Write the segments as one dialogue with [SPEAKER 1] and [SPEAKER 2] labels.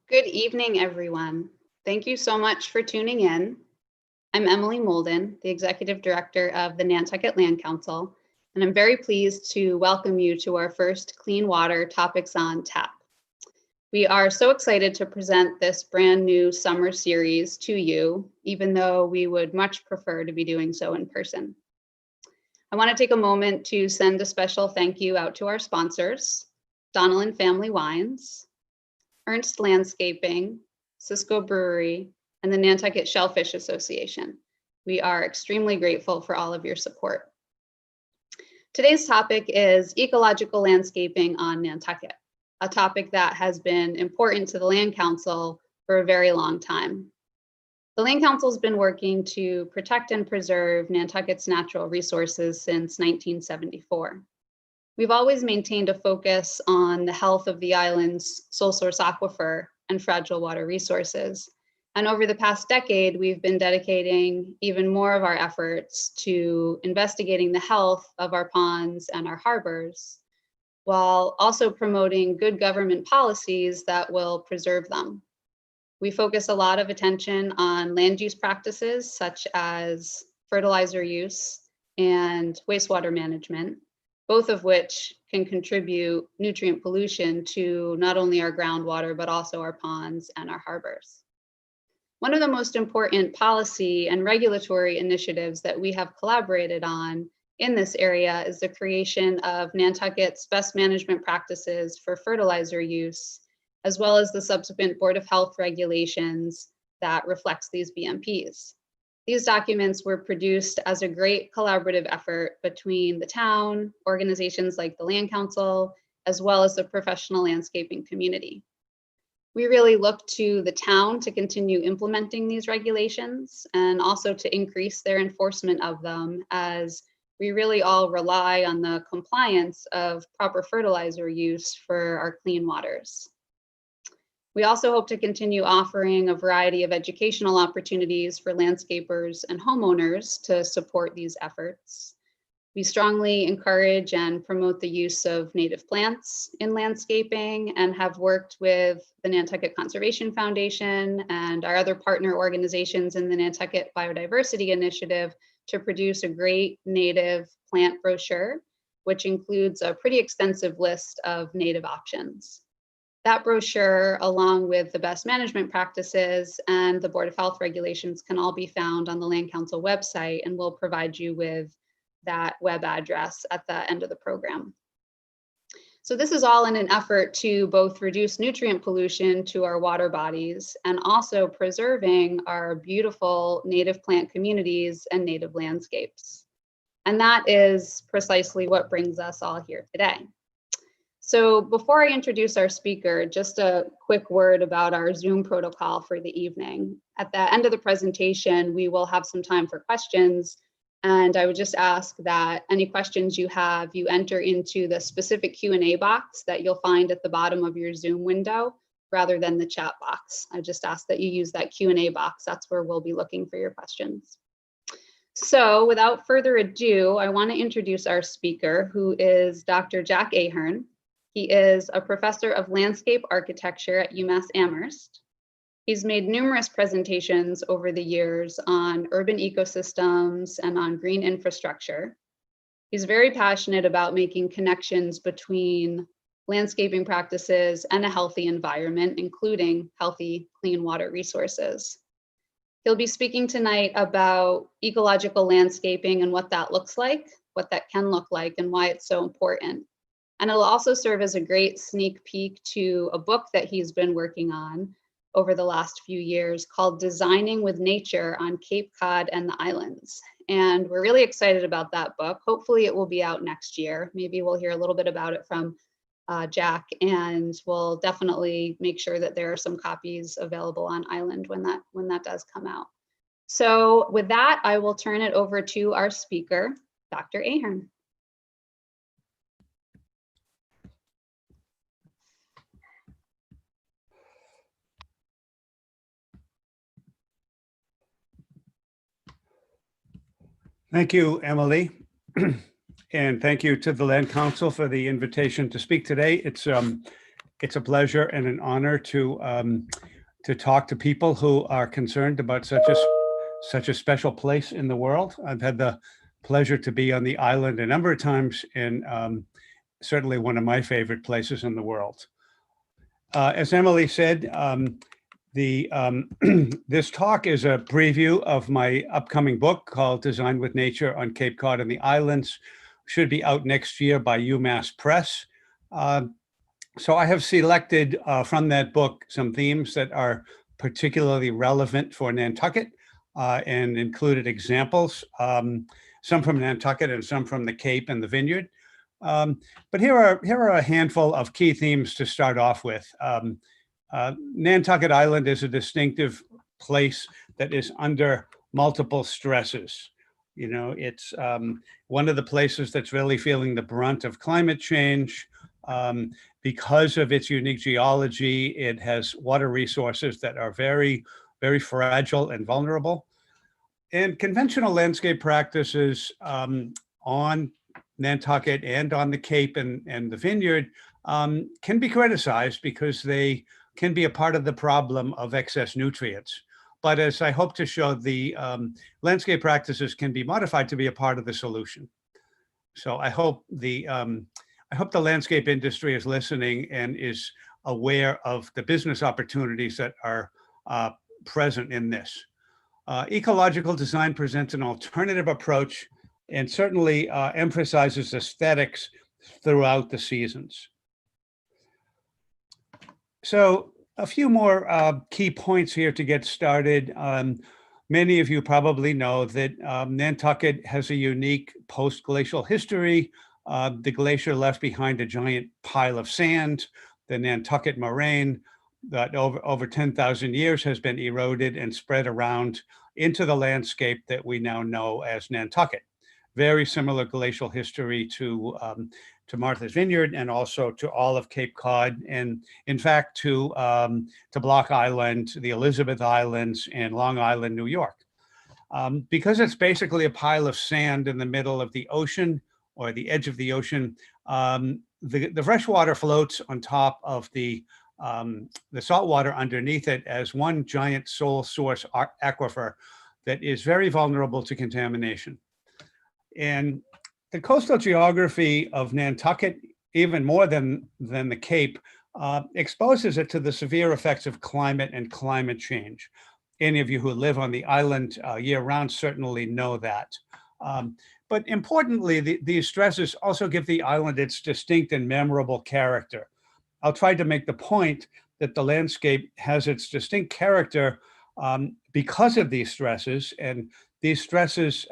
[SPEAKER 1] Good evening, everyone. Thank you so much for tuning in. I'm Emily Molden, the Executive Director of the Nantucket Land Council, and I'm very pleased to welcome you to our first Clean Water Topics on Tap. We are so excited to present this brand new summer series to you, even though we would much prefer to be doing so in person. I want to take a moment to send a special thank you out to our sponsors, Donnellan Family Wines, Ernst Landscaping, Cisco Brewery, and the Nantucket Shellfish Association. We are extremely grateful for all of your support. Today's topic is ecological landscaping on Nantucket, a topic that has been important to the Land Council for a very long time. The Land Council has been working to protect and preserve Nantucket's natural resources since 1974. We've always maintained a focus on the health of the island's sole source aquifer and fragile water resources. And over the past decade, we've been dedicating even more of our efforts to investigating the health of our ponds and our harbors, while also promoting good government policies that will preserve them. We focus a lot of attention on land use practices such as fertilizer use and wastewater management, both of which can contribute nutrient pollution to not only our groundwater, but also our ponds and our harbors. One of the most important policy and regulatory initiatives that we have collaborated on in this area is the creation of Nantucket's best management practices for fertilizer use, as well as the subsequent Board of Health regulations that reflects these BMPs. These documents were produced as a great collaborative effort between the town, organizations like the Land Council, as well as the professional landscaping community. We really look to the town to continue implementing these regulations and also to increase their enforcement of them, as we really all rely on the compliance of proper fertilizer use for our clean waters. We also hope to continue offering a variety of educational opportunities for landscapers and homeowners to support these efforts. We strongly encourage and promote the use of native plants in landscaping and have worked with the Nantucket Conservation Foundation and our other partner organizations in the Nantucket Biodiversity Initiative to produce a great native plant brochure, which includes a pretty extensive list of native options. That brochure, along with the best management practices and the Board of Health regulations, can all be found on the Land Council website, and we'll provide you with that web address at the end of the program. So this is all in an effort to both reduce nutrient pollution to our water bodies and also preserving our beautiful native plant communities and native landscapes. And that is precisely what brings us all here today. So before I introduce our speaker, just a quick word about our Zoom protocol for the evening. At the end of the presentation, we will have some time for questions. And I would just ask that any questions you have, you enter into the specific Q&A box that you'll find at the bottom of your Zoom window, rather than the chat box. I just ask that you use that Q&A box. That's where we'll be looking for your questions. So without further ado, I want to introduce our speaker, who is Dr. Jack Ahern. He is a professor of landscape architecture at UMASS Amherst. He's made numerous presentations over the years on urban ecosystems and on green infrastructure. He's very passionate about making connections between landscaping practices and a healthy environment, including healthy, clean water resources. He'll be speaking tonight about ecological landscaping and what that looks like, what that can look like, and why it's so important. And it'll also serve as a great sneak peek to a book that he's been working on over the last few years called Designing with Nature on Cape Cod and the Islands. And we're really excited about that book. Hopefully it will be out next year. Maybe we'll hear a little bit about it from Jack, and we'll definitely make sure that there are some copies available on Island when that does come out. So with that, I will turn it over to our speaker, Dr. Ahern.
[SPEAKER 2] Thank you, Emily. And thank you to the Land Council for the invitation to speak today. It's It's a pleasure and an honor to talk to people who are concerned about such a special place in the world. I've had the pleasure to be on the island a number of times, and certainly one of my favorite places in the world. As Emily said, this talk is a preview of my upcoming book called Design with Nature on Cape Cod and the Islands. Should be out next year by UMass Press. So I have selected from that book some themes that are particularly relevant for Nantucket and included examples, some from Nantucket and some from the Cape and the Vineyard. But here are a handful of key themes to start off with. Nantucket Island is a distinctive place that is under multiple stresses. You know, it's one of the places that's really feeling the brunt of climate change. Because of its unique geology, it has water resources that are very, very fragile and vulnerable. And conventional landscape practices on Nantucket and on the Cape and the Vineyard can be criticized because they can be a part of the problem of excess nutrients. But as I hope to show, the landscape practices can be modified to be a part of the solution. So I hope the landscape industry is listening and is aware of the business opportunities that are present in this. Ecological design presents an alternative approach and certainly emphasizes aesthetics throughout the seasons. So a few more key points here to get started. Many of you probably know that Nantucket has a unique post-glacial history. The glacier left behind a giant pile of sand, the Nantucket moraine, that over 10,000 years has been eroded and spread around into the landscape that we now know as Nantucket. Very similar glacial history to Martha's Vineyard and also to all of Cape Cod, and in fact to Block Island, the Elizabeth Islands, and Long Island, New York. Because it's basically a pile of sand in the middle of the ocean or the edge of the ocean, the fresh water floats on top of the salt water underneath it as one giant sole source aquifer that is very vulnerable to contamination. And the coastal geography of Nantucket, even more than the Cape, exposes it to the severe effects of climate and climate change. Any of you who live on the island year-round certainly know that. But importantly, these stresses also give the island its distinct and memorable character. I'll try to make the point that the landscape has its distinct character because of these stresses, and these stresses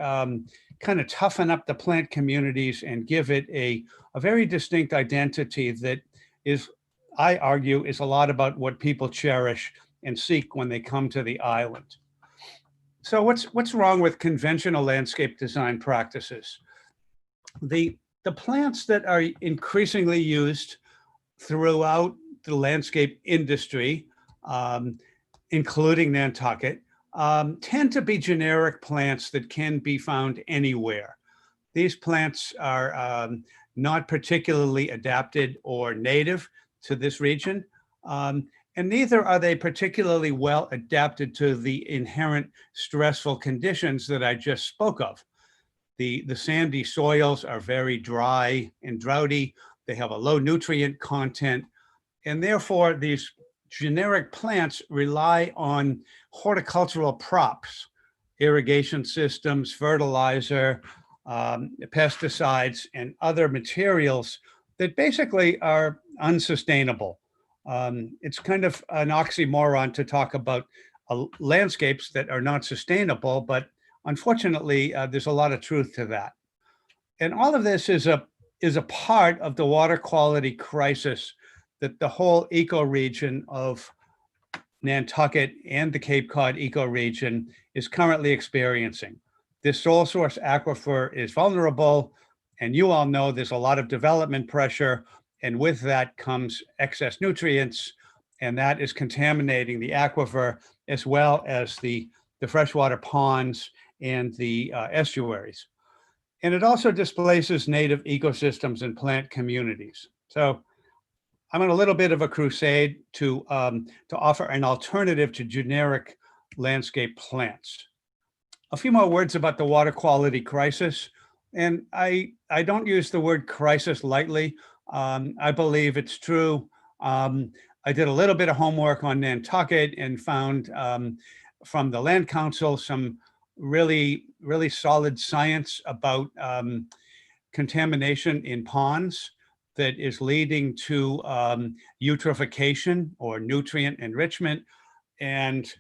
[SPEAKER 2] kind of toughen up the plant communities and give it a very distinct identity that is, I argue, is a lot about what people cherish and seek when they come to the island. So what's wrong with conventional landscape design practices? The plants that are increasingly used throughout the landscape industry, including Nantucket, tend to be generic plants that can be found anywhere. These plants are not particularly adapted or native to this region, and neither are they particularly well adapted to the inherent stressful conditions that I just spoke of. The sandy soils are very dry and droughty. They have a low nutrient content, and therefore these generic plants rely on horticultural props, irrigation systems, fertilizer, pesticides, and other materials that basically are unsustainable. It's kind of an oxymoron to talk about landscapes that are not sustainable, but unfortunately, there's a lot of truth to that. And all of this is a part of the water quality crisis that the whole ecoregion of Nantucket and the Cape Cod ecoregion is currently experiencing. This sole source aquifer is vulnerable, and you all know there's a lot of development pressure, and with that comes excess nutrients, and that is contaminating the aquifer as well as the freshwater ponds and the estuaries. And it also displaces native ecosystems and plant communities. So I'm on a little bit of a crusade to offer an alternative to generic landscape plants. A few more words about the water quality crisis. And I don't use the word crisis lightly. I believe it's true. I did a little bit of homework on Nantucket and found from the Land Council some really, really solid science about contamination in ponds that is leading to eutrophication or nutrient enrichment. And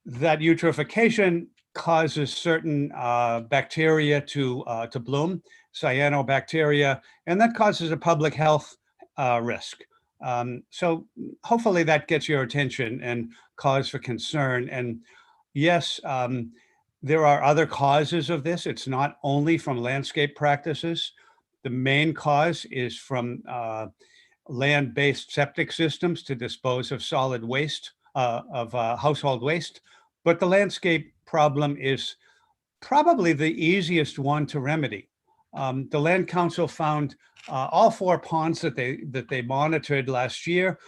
[SPEAKER 2] that eutrophication causes certain bacteria to bloom, cyanobacteria, and that causes a public health risk. So hopefully that gets your attention and cause for concern. And yes, there are other causes of this. It's not only from landscape practices. The main cause is from land-based septic systems to dispose of solid waste, of household waste. But the landscape problem is probably the easiest one to remedy. The Land Council found all 4 ponds that they monitored last year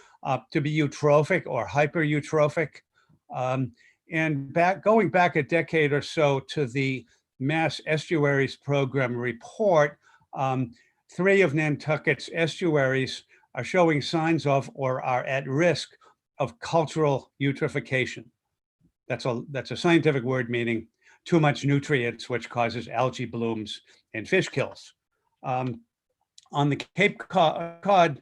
[SPEAKER 2] to be eutrophic or hyper-eutrophic. And going back a decade or so to the Mass Estuaries Program report, 3 of Nantucket's estuaries are showing signs of or are at risk of cultural eutrophication. That's a scientific word meaning too much nutrients, which causes algae blooms and fish kills. On the Cape Cod,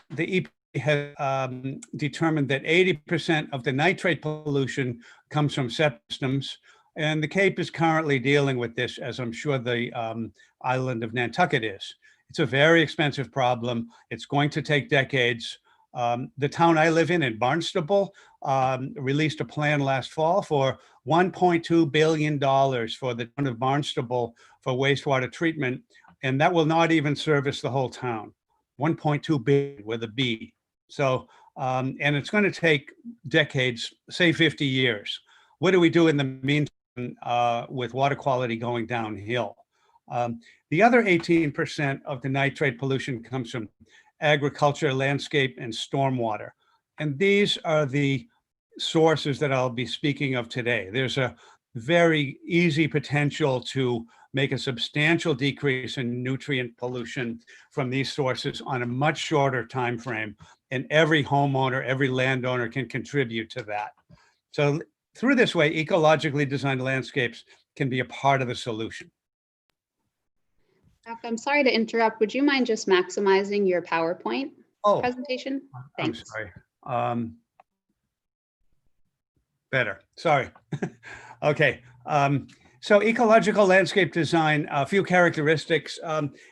[SPEAKER 2] the EPA has determined that 80% of the nitrate pollution comes from septic systems, and the Cape is currently dealing with this, as I'm sure the island of Nantucket is. It's a very expensive problem. It's going to take decades. The town I live in Barnstable, released a plan last fall for $1.2 billion for the town of Barnstable for wastewater treatment, and that will not even service the whole town. 1.2 billion with a B. So, and it's going to take decades, say 50 years. What do we do in the meantime with water quality going downhill? The other 18% of the nitrate pollution comes from agriculture, landscape, and stormwater. And these are the sources that I'll be speaking of today. There's a very easy potential to make a substantial decrease in nutrient pollution from these sources on a much shorter time frame. And every homeowner, every landowner can contribute to that. So through this way, ecologically designed landscapes can be a part of the solution.
[SPEAKER 1] Doc, I'm sorry to interrupt. Would you mind just maximizing your PowerPoint presentation? Thanks.
[SPEAKER 2] I'm sorry. Better. Sorry. Okay. So ecological landscape design, a few characteristics.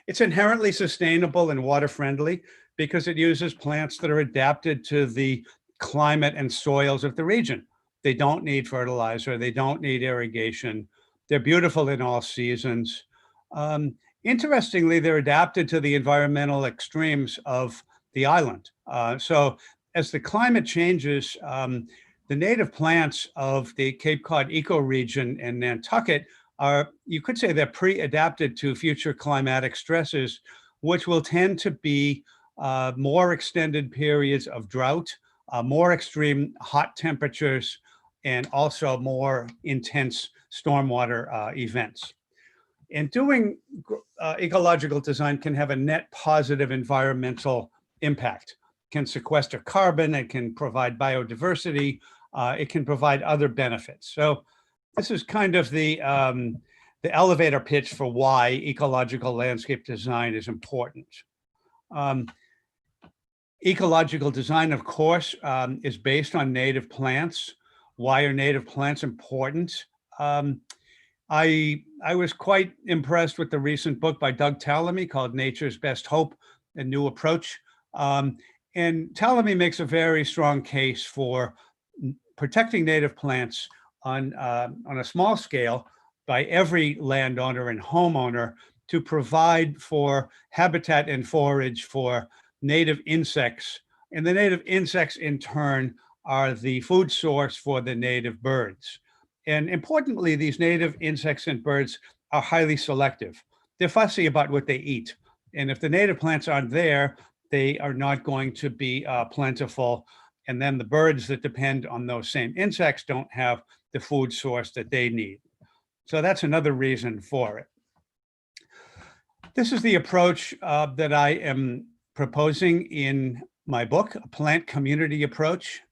[SPEAKER 2] It's inherently sustainable and water friendly because it uses plants that are adapted to the climate and soils of the region. They don't need fertilizer. They don't need irrigation. They're beautiful in all seasons. Interestingly, they're adapted to the environmental extremes of the island. So as the climate changes, the native plants of the Cape Cod ecoregion and Nantucket are, you could say they're pre-adapted to future climatic stresses, which will tend to be more extended periods of drought, more extreme hot temperatures, and also more intense stormwater events. And doing ecological design can have a net positive environmental impact. It can sequester carbon, it can provide biodiversity, it can provide other benefits. So this is kind of the elevator pitch for why ecological landscape design is important. Ecological design, of course, is based on native plants. Why are native plants important? I was quite impressed with the recent book by Doug Tallamy called Nature's Best Hope, A New Approach. And Tallamy makes a very strong case for protecting native plants on a small scale by every landowner and homeowner to provide for habitat and forage for native insects. And the native insects in turn are the food source for the native birds. And importantly, these native insects and birds are highly selective. They're fussy about what they eat. And if the native plants aren't there, they are not going to be plentiful. And then the birds that depend on those same insects don't have the food source that they need. So that's another reason for it. This is the approach that I am proposing in my book, a plant community approach.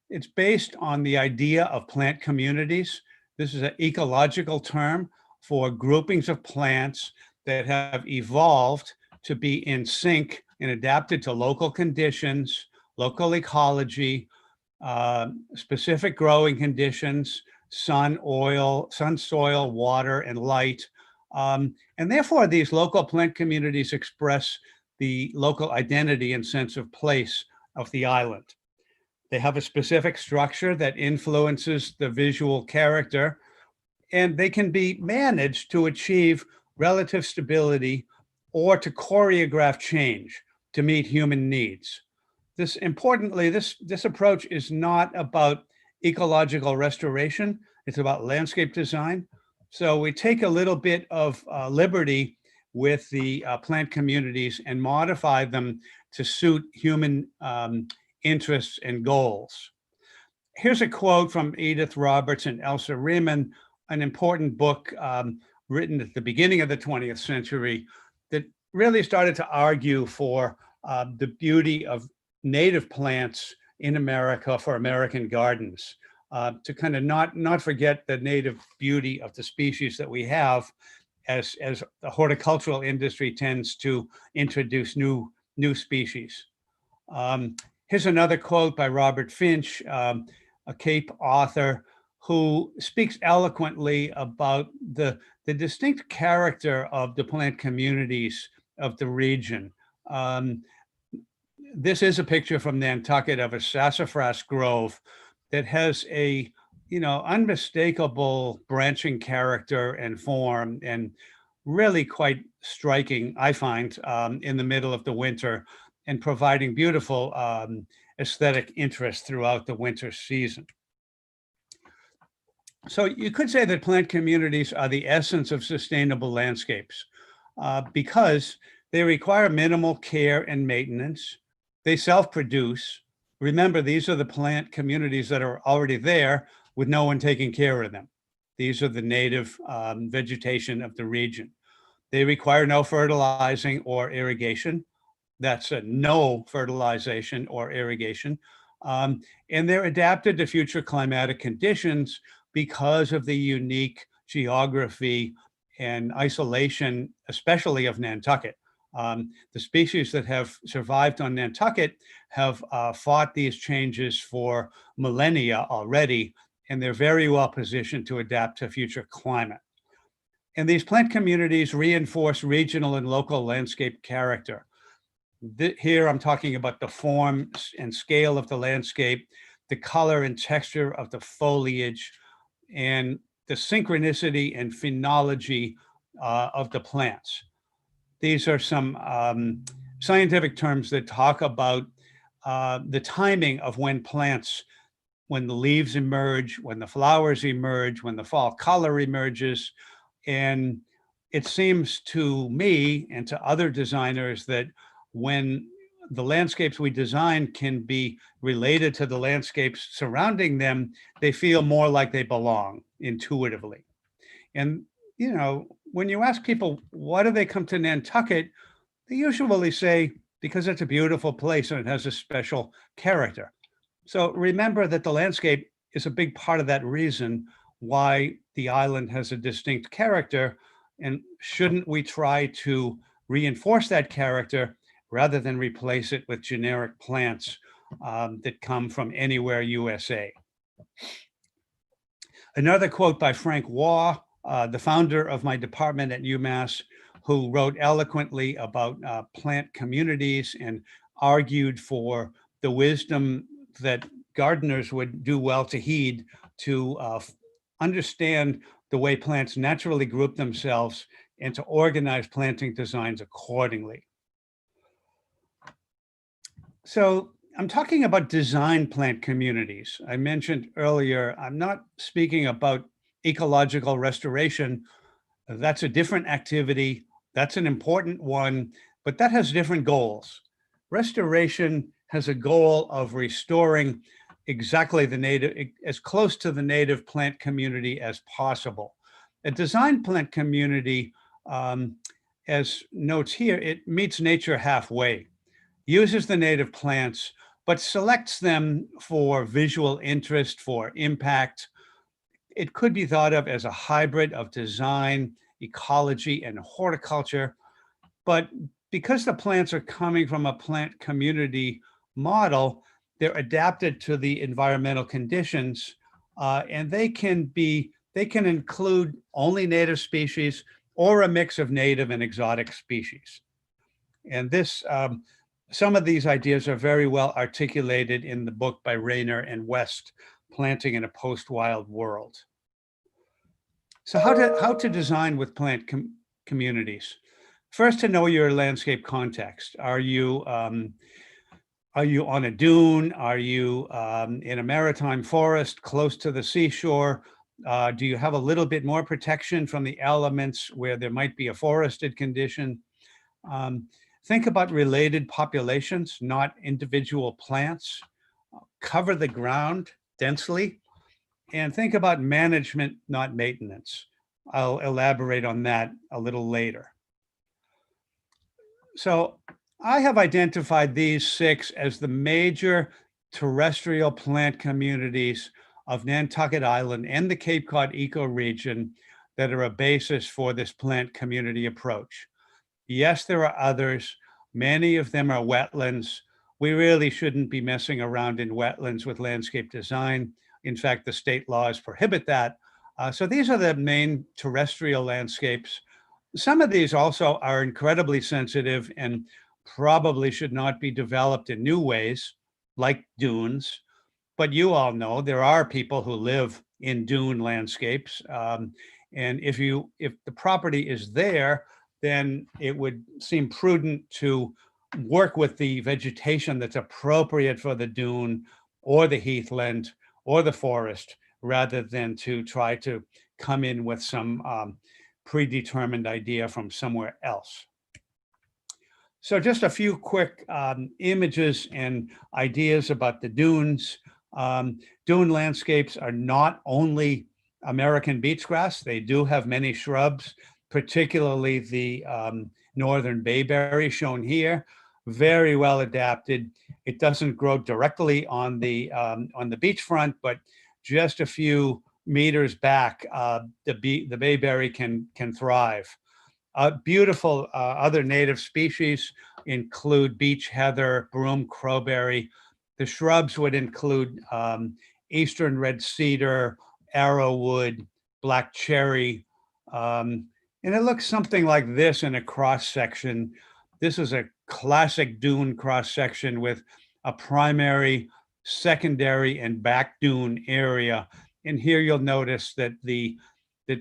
[SPEAKER 2] It's based on the idea of plant communities. This is an ecological term for groupings of plants that have evolved to be in sync and adapted to local conditions, local ecology, specific growing conditions, sun, soil, water, and light. And therefore, these local plant communities express the local identity and sense of place of the island. They have a specific structure that influences the visual character, and they can be managed to achieve relative stability or to choreograph change to meet human needs. Importantly, this approach is not about ecological restoration. It's about landscape design. So we take a little bit of liberty with the plant communities and modify them to suit human interests and goals. Here's a quote from Edith Roberts and Elsa Riemann, an important book written at the beginning of the 20th century that really started to argue for the beauty of native plants in America for American gardens, to kind of not forget the native beauty of the species that we have as the horticultural industry tends to introduce new species. Here's another quote by Robert Finch, a Cape author, who speaks eloquently about the distinct character of the plant communities of the region. This is a picture from Nantucket of a sassafras grove that has a, unmistakable branching character and form, and really quite striking, I find, in the middle of the winter, and providing beautiful aesthetic interest throughout the winter season. So you could say that plant communities are the essence of sustainable landscapes because they require minimal care and maintenance. They self-produce. Remember, these are the plant communities that are already there with no one taking care of them. These are the native vegetation of the region. They require no fertilizing or irrigation. That's a no fertilization or irrigation. And they're adapted to future climatic conditions because of the unique geography and isolation, especially of Nantucket. The species that have survived on Nantucket have fought these changes for millennia already, and they're very well positioned to adapt to future climate. And these plant communities reinforce regional and local landscape character. Here I'm talking about the form and scale of the landscape, the color and texture of the foliage, and the synchronicity and phenology of the plants. These are some scientific terms that talk about the timing of when the leaves emerge, when the flowers emerge, when the fall color emerges. And it seems to me and to other designers that when the landscapes we design can be related to the landscapes surrounding them, they feel more like they belong intuitively. And, when you ask people, why do they come to Nantucket? They usually say, because it's a beautiful place and it has a special character. So remember that the landscape is a big part of that reason why the island has a distinct character. And shouldn't we try to reinforce that character rather than replace it with generic plants that come from anywhere USA? Another quote by Frank Waugh, the founder of my department at UMass, who wrote eloquently about plant communities and argued for the wisdom that gardeners would do well to heed to understand the way plants naturally group themselves and to organize planting designs accordingly. So I'm talking about design plant communities. I mentioned earlier, I'm not speaking about ecological restoration. That's a different activity. That's an important one, but that has different goals. Restoration has a goal of restoring exactly the native, as close to the native plant community as possible. A design plant community, as notes here, it meets nature halfway, uses the native plants, but selects them for visual interest, for impact. It could be thought of as a hybrid of design, ecology, and horticulture. But because the plants are coming from a plant community model, they're adapted to the environmental conditions, and they can include only native species or a mix of native and exotic species. And some of these ideas are very well articulated in the book by Rayner and West, Planting in a Post-Wild World. So how to design with plant communities? First, to know your landscape context. Are you on a dune? Are you in a maritime forest close to the seashore? Do you have a little bit more protection from the elements where there might be a forested condition? Think about related populations, not individual plants. Cover the ground densely, and think about management, not maintenance. I'll elaborate on that a little later. So I have identified these 6 as the major terrestrial plant communities of Nantucket Island and the Cape Cod ecoregion that are a basis for this plant community approach. Yes, there are others. Many of them are wetlands. We really shouldn't be messing around in wetlands with landscape design. In fact, the state laws prohibit that. So these are the main terrestrial landscapes. Some of these also are incredibly sensitive and probably should not be developed in new ways, like dunes. But you all know there are people who live in dune landscapes. And if the property is there, then it would seem prudent to work with the vegetation that's appropriate for the dune or the heathland or the forest, rather than to try to come in with some predetermined idea from somewhere else. So just a few quick images and ideas about the dunes. Dune landscapes are not only American beach grass. They do have many shrubs, particularly the northern bayberry shown here, very well adapted. It doesn't grow directly on the beachfront, but just a few meters back, the bayberry can thrive. Beautiful other native species include beech heather, broom crowberry. The shrubs would include eastern red cedar, arrowwood, black cherry, and it looks something like this in a cross section. This is a classic dune cross section with a primary, secondary, and back dune area. And here you'll notice that the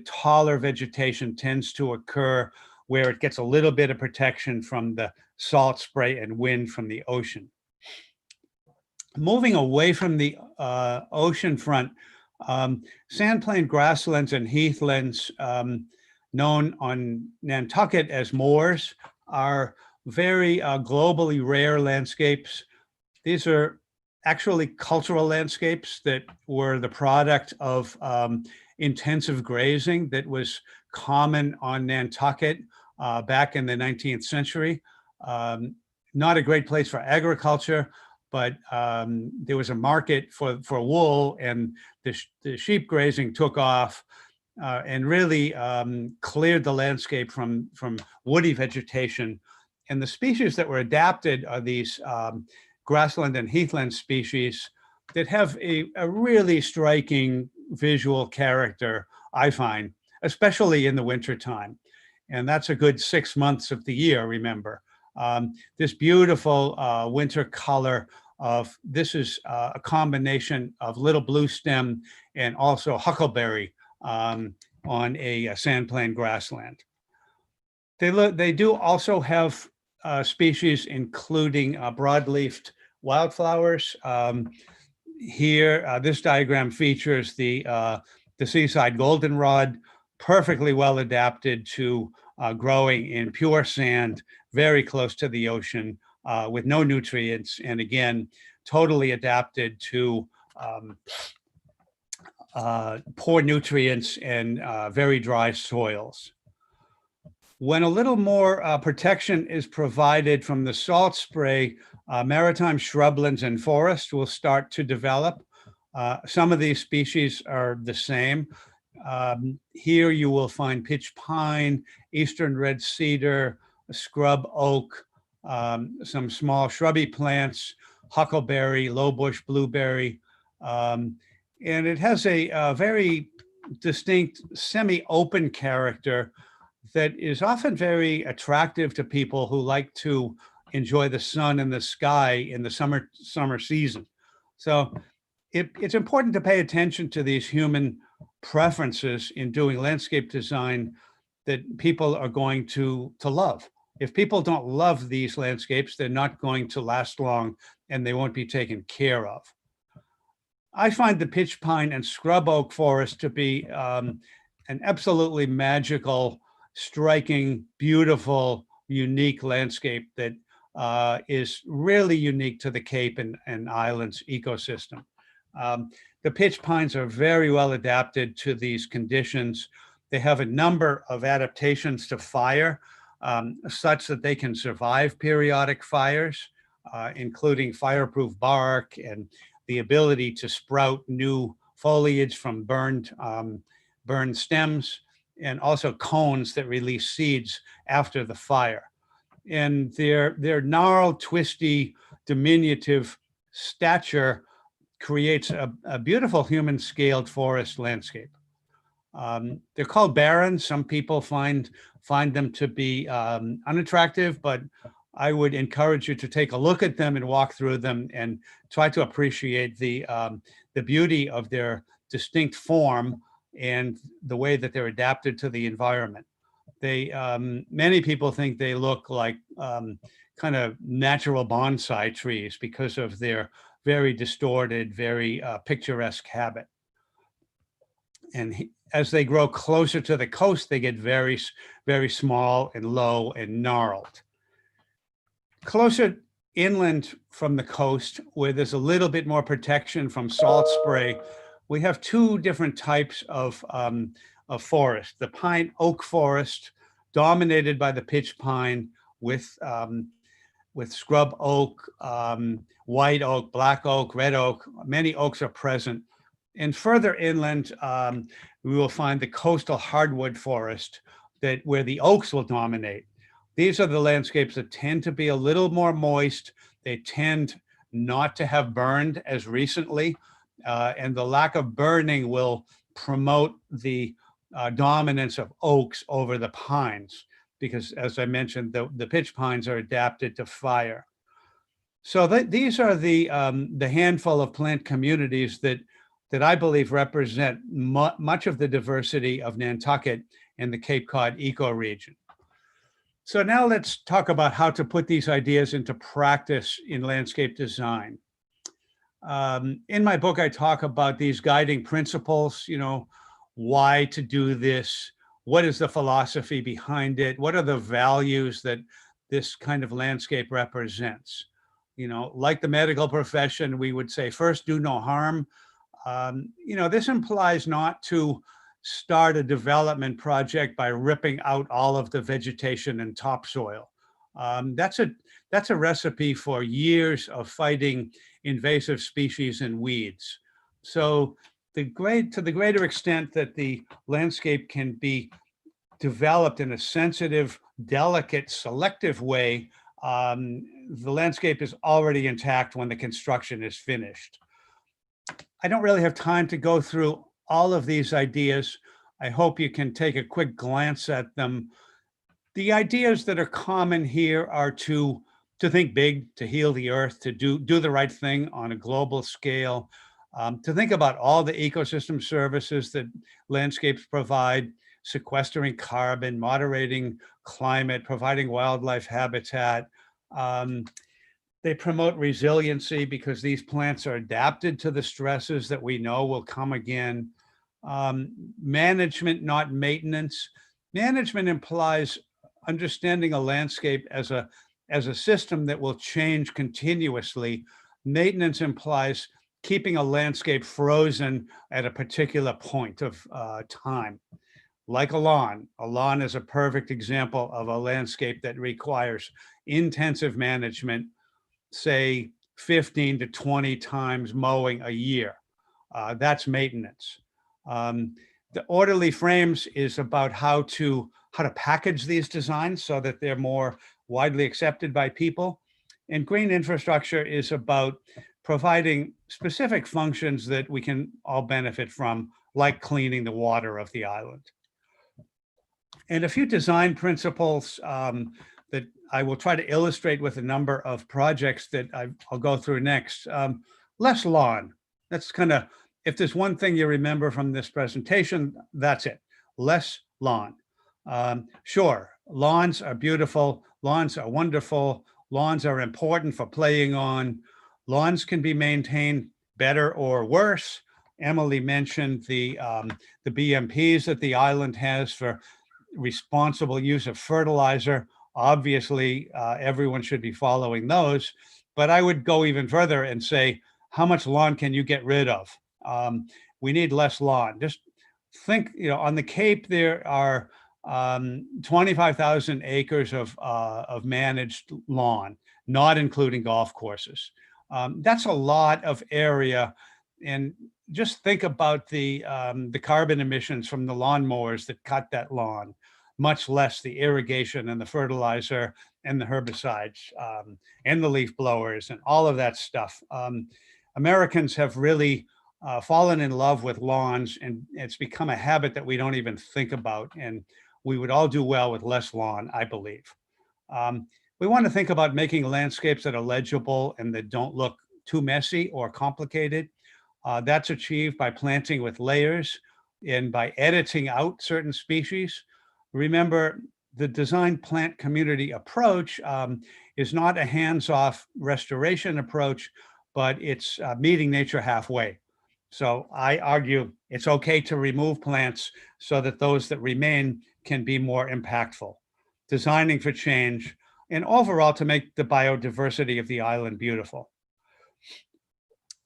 [SPEAKER 2] taller vegetation tends to occur where it gets a little bit of protection from the salt spray and wind from the ocean. Moving away from the ocean front, sandplain grasslands and heathlands, known on Nantucket as moors, are very globally rare landscapes. These are actually cultural landscapes that were the product of intensive grazing that was common on Nantucket back in the 19th century. Not a great place for agriculture, but there was a market for wool, and the sheep grazing took off and really cleared the landscape from woody vegetation. And the species that were adapted are these grassland and heathland species that have a really striking visual character, I find, especially in the wintertime. And that's a good 6 months of the year, remember. This beautiful winter color this is a combination of little blue stem and also huckleberry on a sandplain grassland. They do also have species including broadleafed wildflowers. Here, this diagram features the seaside goldenrod, perfectly well adapted to growing in pure sand, very close to the ocean, with no nutrients, and again, totally adapted to poor nutrients and very dry soils. When a little more protection is provided from the salt spray, maritime shrublands and forests will start to develop. Some of these species are the same. Here you will find pitch pine, eastern red cedar, scrub oak, some small shrubby plants, huckleberry, low bush blueberry. And it has a very distinct semi-open character that is often very attractive to people who like to enjoy the sun and the sky in the summer season. So it's important to pay attention to these human preferences in doing landscape design that people are going to love. If people don't love these landscapes, they're not going to last long and they won't be taken care of. I find the pitch pine and scrub oak forest to be an absolutely magical, striking, beautiful, unique landscape that is really unique to the Cape and Islands ecosystem. The pitch pines are very well adapted to these conditions. They have a number of adaptations to fire, such that they can survive periodic fires, including fireproof bark and the ability to sprout new foliage from burned stems, and also cones that release seeds after the fire. And their gnarled, twisty, diminutive stature creates a beautiful human scaled forest landscape. They're called barren. Some people find them to be unattractive, but I would encourage you to take a look at them and walk through them and try to appreciate the beauty of their distinct form and the way that they're adapted to the environment. They many people think they look like kind of natural bonsai trees because of their very distorted, very picturesque habit. And as they grow closer to the coast, they get very, very small and low and gnarled. Closer inland from the coast, where there's a little bit more protection from salt spray, we have two different types of forest. The pine oak forest, dominated by the pitch pine, with scrub oak, white oak, black oak, red oak. Many oaks are present. And further inland, we will find the coastal hardwood forest where the oaks will dominate. These are the landscapes that tend to be a little more moist. They tend not to have burned as recently, and the lack of burning will promote the dominance of oaks over the pines, because, as I mentioned, the pitch pines are adapted to fire. So these are the handful of plant communities that I believe represent much of the diversity of Nantucket and the Cape Cod ecoregion. So now let's talk about how to put these ideas into practice in landscape design. In my book, I talk about these guiding principles, why to do this, what is the philosophy behind it, what are the values that this kind of landscape represents. Like the medical profession, we would say, first, do no harm. This implies not to start a development project by ripping out all of the vegetation and topsoil. That's a recipe for years of fighting invasive species and weeds. So to the greater extent that the landscape can be developed in a sensitive, delicate, selective way, the landscape is already intact when the construction is finished. I don't really have time to go through all of these ideas. I hope you can take a quick glance at them. The ideas that are common here are to think big, to heal the earth, to do the right thing on a global scale, to think about all the ecosystem services that landscapes provide, sequestering carbon, moderating climate, providing wildlife habitat. They promote resiliency because these plants are adapted to the stresses that we know will come again. Management, not maintenance. Management implies understanding a landscape as as a system that will change continuously. Maintenance implies keeping a landscape frozen at a particular point of time. Like a lawn is a perfect example of a landscape that requires intensive management, say 15 to 20 times mowing a year. That's maintenance. The orderly frames is about how to package these designs so that they're more widely accepted by people. And green infrastructure is about providing specific functions that we can all benefit from, like cleaning the water of the island. And a few design principles that I will try to illustrate with a number of projects that I'll go through next. Less lawn. That's kind of, if there's one thing you remember from this presentation, that's it. Less lawn. Sure, lawns are beautiful. Lawns are wonderful. Lawns are important for playing on. Lawns can be maintained better or worse. Emily mentioned the BMPs that the island has for responsible use of fertilizer. Obviously, everyone should be following those, but I would go even further and say, how much lawn can you get rid of? We need less lawn. Just think, on the Cape, there are 25,000 acres of managed lawn, not including golf courses. That's a lot of area. And just think about the carbon emissions from the lawnmowers that cut that lawn, much less the irrigation and the fertilizer and the herbicides and the leaf blowers and all of that stuff. Americans have really fallen in love with lawns, and it's become a habit that we don't even think about. And we would all do well with less lawn, I believe. We want to think about making landscapes that are legible and that don't look too messy or complicated. That's achieved by planting with layers and by editing out certain species. Remember, the design plant community approach is not a hands-off restoration approach, but it's meeting nature halfway. So I argue it's okay to remove plants so that those that remain can be more impactful, designing for change, and overall to make the biodiversity of the island beautiful.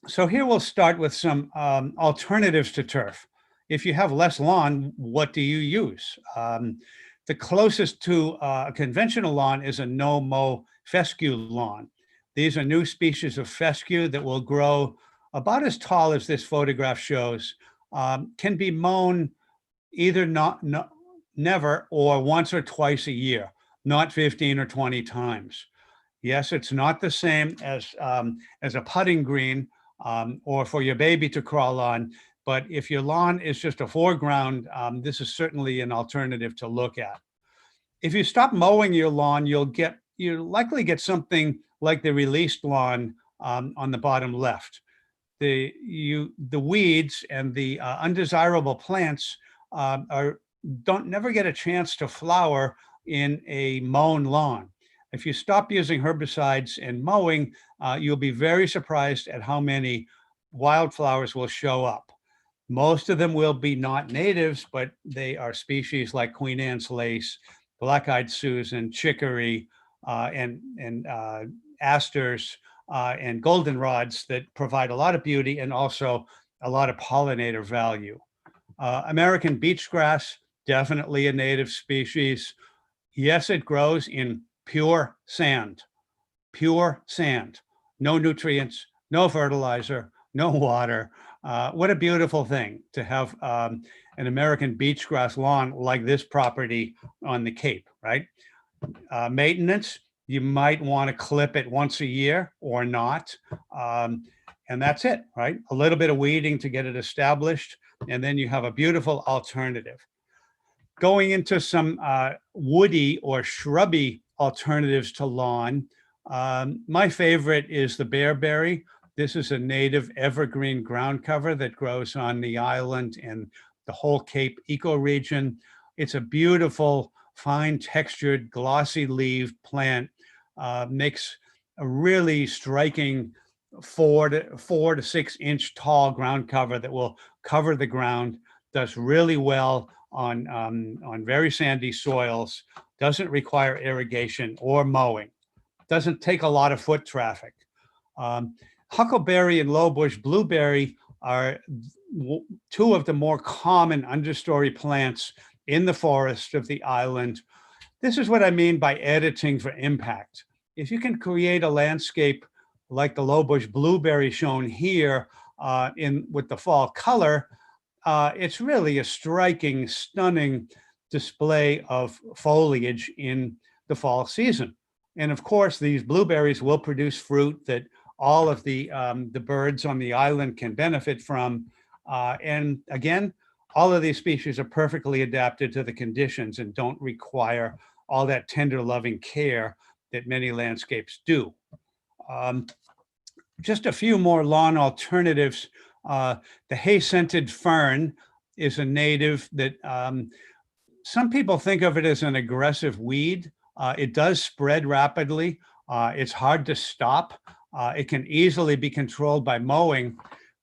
[SPEAKER 2] So here we'll start with some alternatives to turf. If you have less lawn, what do you use? The closest to a conventional lawn is a no-mow fescue lawn. These are new species of fescue that will grow about as tall as this photograph shows, can be mown either never or once or twice a year, not 15 or 20 times. Yes, it's not the same as a putting green or for your baby to crawl on, but if your lawn is just a foreground, this is certainly an alternative to look at. If you stop mowing your lawn, you'll likely get something like the released lawn on the bottom left. The weeds and the undesirable plants never get a chance to flower in a mown lawn. If you stop using herbicides and mowing, you'll be very surprised at how many wildflowers will show up. Most of them will be not natives, but they are species like Queen Anne's lace, black-eyed Susan, chicory, and asters, and goldenrods that provide a lot of beauty and also a lot of pollinator value. American beach grass, definitely a native species. Yes, it grows in pure sand, no nutrients, no fertilizer, no water. What a beautiful thing to have an American beach grass lawn like this property on the Cape, right? Maintenance, you might want to clip it once a year or not. And that's it, right? A little bit of weeding to get it established, and then you have a beautiful alternative. Going into some woody or shrubby alternatives to lawn, my favorite is the bearberry. This is a native evergreen ground cover that grows on the island and the whole Cape ecoregion. It's a beautiful, fine textured, glossy leaved plant, makes a really striking 4 to 6 inch tall ground cover that will cover the ground, does really well on very sandy soils, doesn't require irrigation or mowing. doesn't take a lot of foot traffic. Huckleberry and lowbush blueberry are two of the more common understory plants in the forest of the island. This is what I mean by editing for impact. If you can create a landscape like the lowbush blueberry shown here with the fall color, it's really a striking, stunning display of foliage in the fall season. And of course, these blueberries will produce fruit that all of the birds on the island can benefit from. And again, all of these species are perfectly adapted to the conditions and don't require all that tender, loving care that many landscapes do. Just a few more lawn alternatives. The hay-scented fern is a native that some people think of it as an aggressive weed. It does spread rapidly. It's hard to stop. It can easily be controlled by mowing,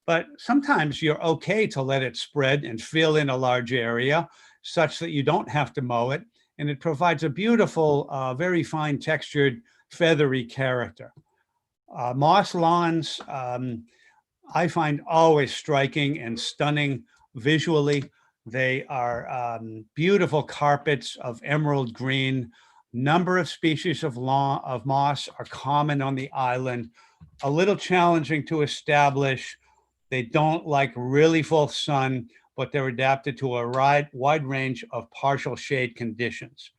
[SPEAKER 2] but sometimes you're okay to let it spread and fill in a large area such that you don't have to mow it. And it provides a beautiful, very fine textured, feathery character. Moss lawns, I find always striking and stunning visually. They are beautiful carpets of emerald green. Number of species of moss are common on the island, a little challenging to establish. They don't like really full sun, but they're adapted to a wide range of partial shade conditions.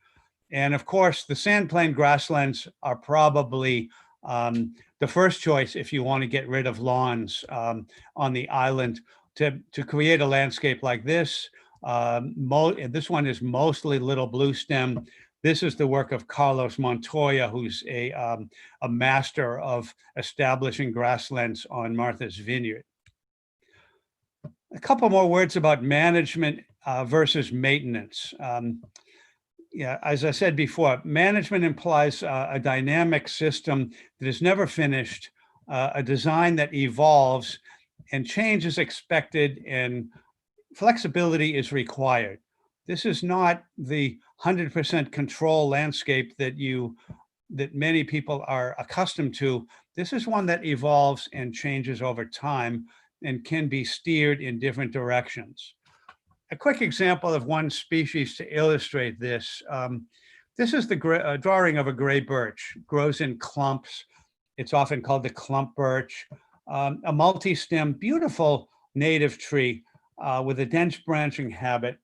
[SPEAKER 2] And of course, the sandplain grasslands are probably the first choice if you want to get rid of lawns on the island. To create a landscape like this, this one is mostly little blue stem. This is the work of Carlos Montoya, who's a master of establishing grasslands on Martha's Vineyard. A couple more words about management versus maintenance. Yeah, as I said before, management implies a dynamic system that is never finished, a design that evolves, and change is expected and flexibility is required. This is not the 100% control landscape that many people are accustomed to. This is one that evolves and changes over time and can be steered in different directions. A quick example of one species to illustrate this. This is the drawing of a gray birch. Grows in clumps. It's often called the clump birch. A multi-stem, beautiful native tree with a dense branching habit.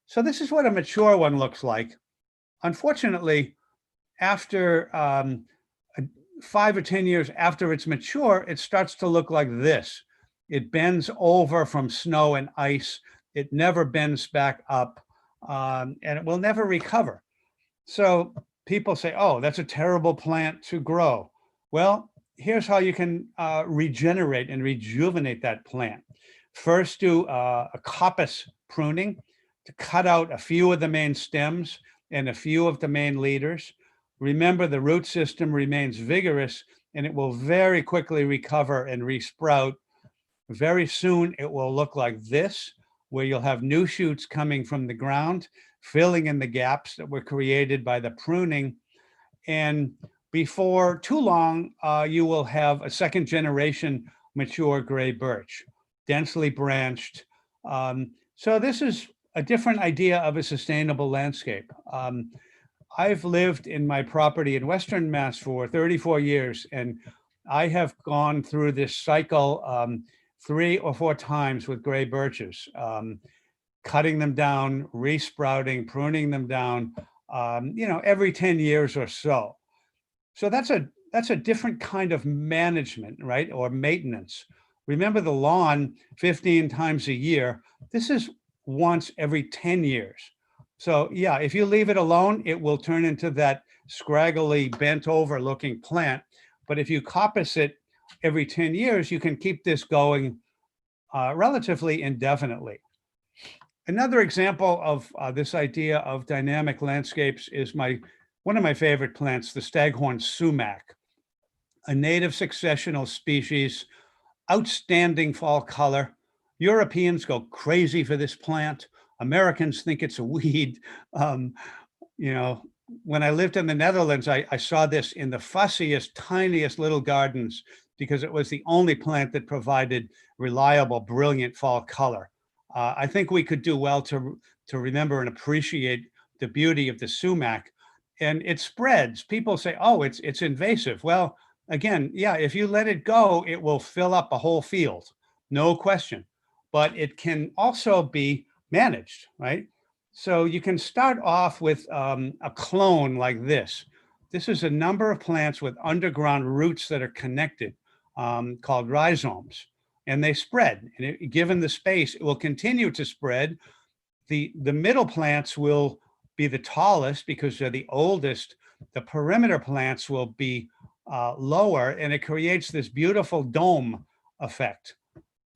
[SPEAKER 2] So this is what a mature one looks like. Unfortunately, after 5 or 10 years after it's mature, it starts to look like this. It bends over from snow and ice. It never bends back up, and it will never recover. So people say, oh, that's a terrible plant to grow. Well, here's how you can regenerate and rejuvenate that plant. First, do a coppice pruning to cut out a few of the main stems and a few of the main leaders. Remember, the root system remains vigorous and it will very quickly recover and resprout. Very soon, it will look like this, where you'll have new shoots coming from the ground, filling in the gaps that were created by the pruning. And before too long, you will have a second generation mature gray birch, densely branched. So this is a different idea of a sustainable landscape. I've lived in my property in Western Mass for 34 years, and I have gone through this cycle 3 or 4 times with gray birches, cutting them down, resprouting, pruning them down, every 10 years or so. So that's a different kind of management, right? Or maintenance. Remember the lawn 15 times a year. This is once every 10 years. So yeah, if you leave it alone, it will turn into that scraggly, bent over looking plant. But if you coppice it every 10 years, you can keep this going relatively indefinitely. Another example of this idea of dynamic landscapes is one of my favorite plants, the staghorn sumac, a native successional species, outstanding fall color. Europeans go crazy for this plant. Americans think it's a weed. when I lived in the Netherlands, I saw this in the fussiest, tiniest little gardens because it was the only plant that provided reliable, brilliant fall color. I think we could do well to remember and appreciate the beauty of the sumac. And it spreads. People say, "Oh, it's invasive." Well, again, yeah, if you let it go, it will fill up a whole field, no question. But it can also be managed, right? So you can start off with a clone like this. This is a number of plants with underground roots that are connected, called rhizomes, and they spread. And given the space, it will continue to spread. The middle plants will be the tallest because they're the oldest. The perimeter plants will be lower, and it creates this beautiful dome effect.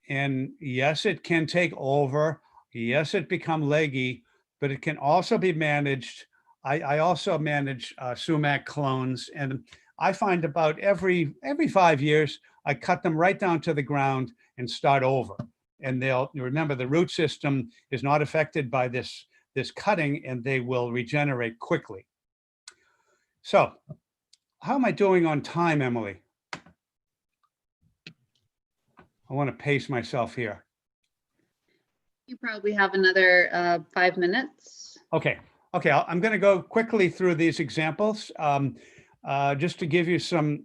[SPEAKER 2] And yes, it can take over. Yes, it become leggy, but it can also be managed. I also manage sumac clones, and I find about every 5 years, I cut them right down to the ground and start over. And they'll remember the root system is not affected by this cutting, and they will regenerate quickly. So, how am I doing on time, Emily? I want to pace myself here.
[SPEAKER 1] You probably have another 5 minutes.
[SPEAKER 2] Okay. I'm going to go quickly through these examples just to give you some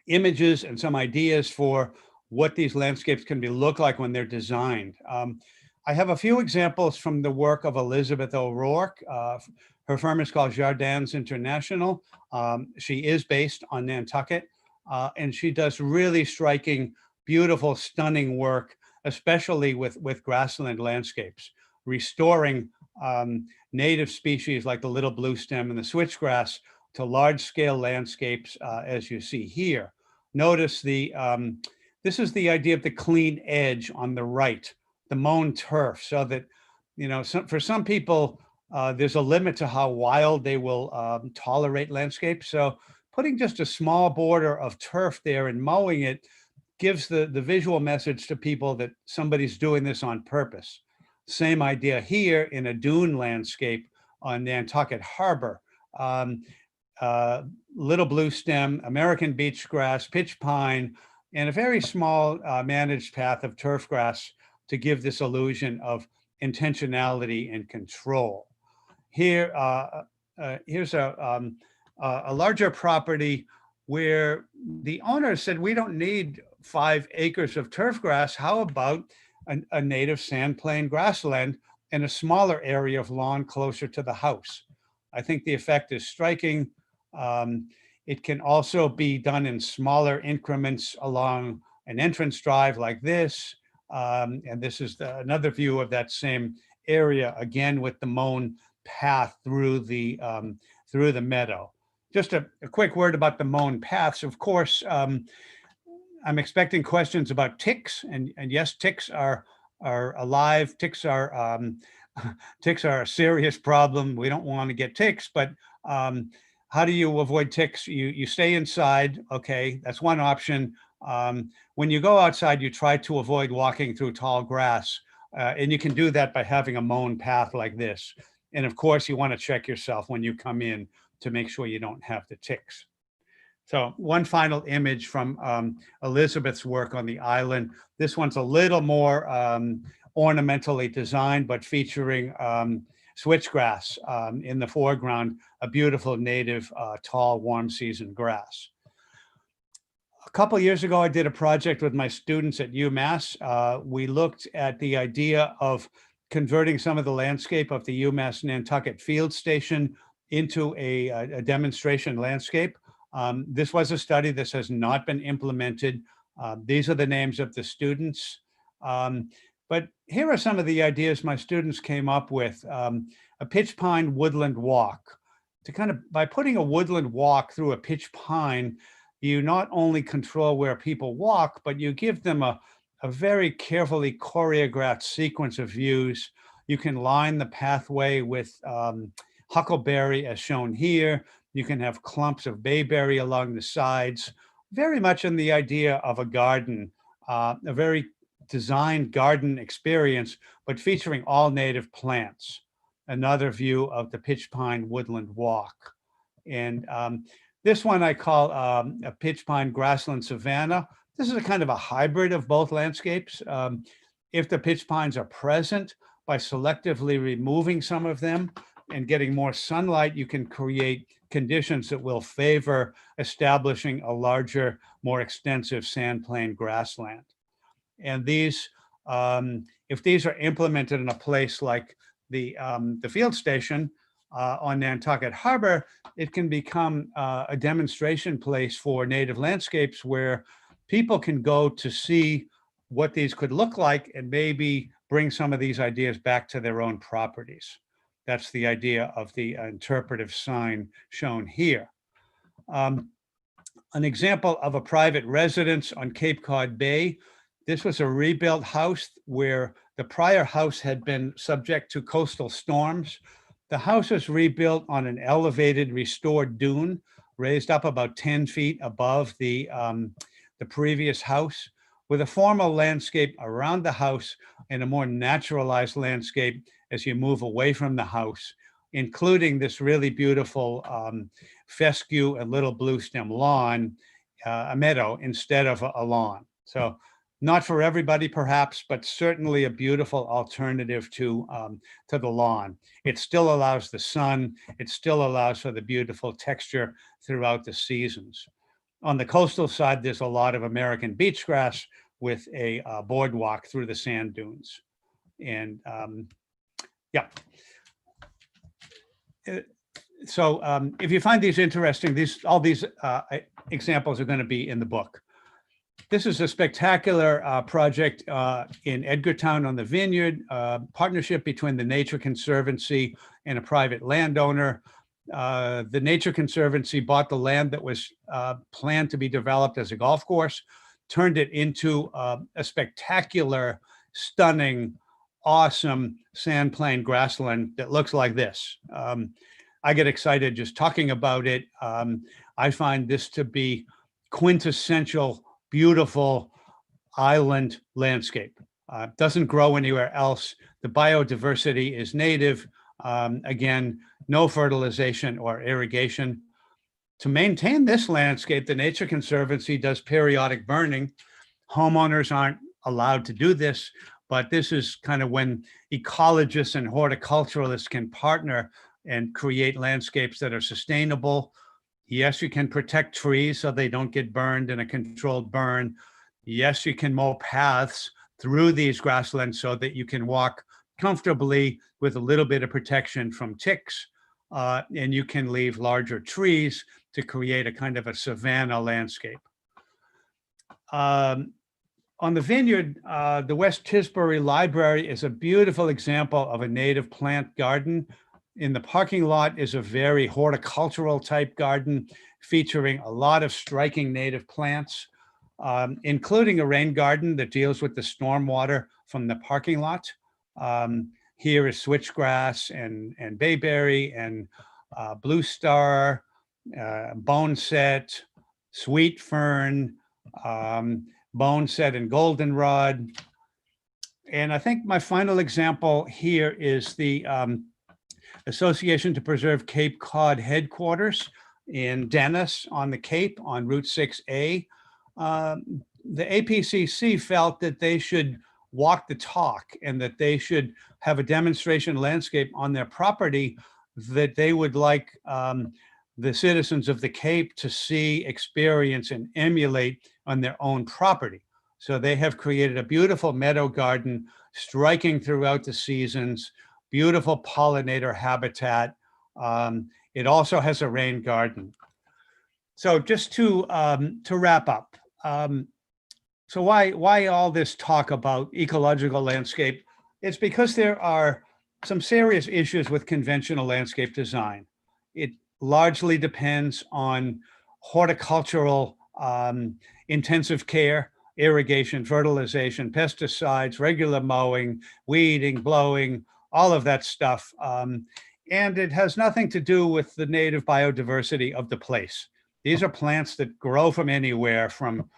[SPEAKER 2] images and some ideas for what these landscapes can look like when they're designed. I have a few examples from the work of Elizabeth O'Rourke. Her firm is called Jardins International. She is based on Nantucket, and she does really striking, beautiful, stunning work, especially with grassland landscapes, restoring native species like the little blue stem and the switchgrass to large-scale landscapes, as you see here. Notice this is the idea of the clean edge on the right, the mown turf, so that, for some people, there's a limit to how wild they will tolerate landscapes. So putting just a small border of turf there and mowing it gives the visual message to people that somebody's doing this on purpose. Same idea here in a dune landscape on Nantucket Harbor. Little blue stem, American beach grass, pitch pine, and a very small managed path of turf grass to give this illusion of intentionality and control. Here, here's a larger property where the owner said, we don't need 5 acres of turf grass. How about a native sand plain grassland and a smaller area of lawn closer to the house? I think the effect is striking. It can also be done in smaller increments along an entrance drive like this. And this is another view of that same area, again with the mown path through the meadow. Just a quick word about the mown paths. Of course, I'm expecting questions about ticks, and yes, ticks are alive. Ticks are a serious problem. We don't want to get ticks, but how do you avoid ticks? You stay inside. Okay, that's one option. When you go outside, you try to avoid walking through tall grass, and you can do that by having a mown path like this. And of course, you want to check yourself when you come in to make sure you don't have the ticks. So one final image from Elizabeth's work on the island. This one's a little more ornamentally designed, but featuring switchgrass in the foreground, a beautiful native tall warm season grass. A couple of years ago, I did a project with my students at UMass. We looked at the idea of converting some of the landscape of the UMass Nantucket Field Station into a demonstration landscape. This was a study. This has not been implemented. These are the names of the students. But here are some of the ideas my students came up with. A pitch pine woodland walk. By putting a woodland walk through a pitch pine, you not only control where people walk, but you give them a very carefully choreographed sequence of views. You can line the pathway with huckleberry as shown here. You can have clumps of bayberry along the sides, very much in the idea of a garden, a very designed garden experience, but featuring all native plants. another view of the pitch pine woodland walk. And this one I call a pitch pine grassland savanna. This is a kind of a hybrid of both landscapes. If the pitch pines are present, by selectively removing some of them and getting more sunlight, you can create conditions that will favor establishing a larger, more extensive sandplain grassland. And these, if these are implemented in a place like the field station on Nantucket Harbor, it can become a demonstration place for native landscapes where people can go to see what these could look like and maybe bring some of these ideas back to their own properties. That's the idea of the interpretive sign shown here. An example of a private residence on Cape Cod Bay. This was a rebuilt house where the prior house had been subject to coastal storms. The house was rebuilt on an elevated restored dune, raised up about 10 feet above the previous house, with a formal landscape around the house and a more naturalized landscape as you move away from the house, including this really beautiful fescue and little blue stem lawn, a meadow instead of a lawn. So not for everybody perhaps, but certainly a beautiful alternative to the lawn. It still allows the sun, it still allows for the beautiful texture throughout the seasons. On the coastal side, there's a lot of American beach grass with a boardwalk through the sand dunes. And yeah. So if you find these interesting, all these examples are going to be in the book. This is a spectacular project in Edgartown on the Vineyard, partnership between the Nature Conservancy and a private landowner. The Nature Conservancy bought the land that was planned to be developed as a golf course, turned it into a spectacular, stunning, awesome sandplain grassland that looks like this. I get excited just talking about it. I find this to be quintessential, beautiful island landscape. Doesn't grow anywhere else. The biodiversity is native. Again, no fertilization or irrigation. To maintain this landscape, the Nature Conservancy does periodic burning. Homeowners aren't allowed to do this, but this is kind of when ecologists and horticulturalists can partner and create landscapes that are sustainable. Yes, you can protect trees so they don't get burned in a controlled burn. Yes, you can mow paths through these grasslands so that you can walk comfortably with a little bit of protection from ticks. And you can leave larger trees to create a kind of a savanna landscape. On the Vineyard, the West Tisbury Library is a beautiful example of a native plant garden. In the parking lot is a very horticultural type garden featuring a lot of striking native plants, including a rain garden that deals with the stormwater from the parking lot. Here is switchgrass and bayberry and blue star, boneset, sweet fern, boneset and goldenrod. And I think my final example here is the Association to Preserve Cape Cod headquarters in Dennis on the Cape on Route 6A. The APCC felt that they should walk the talk and that they should have a demonstration landscape on their property that they would like the citizens of the Cape to see, experience, and emulate on their own property. So they have created a beautiful meadow garden striking throughout the seasons, beautiful pollinator habitat. It also has a rain garden. So just to wrap up, so why all this talk about ecological landscape? It's because there are some serious issues with conventional landscape design. It largely depends on horticultural intensive care, irrigation, fertilization, pesticides, regular mowing, weeding, blowing, all of that stuff. And it has nothing to do with the native biodiversity of the place. These are plants that grow from anywhere, from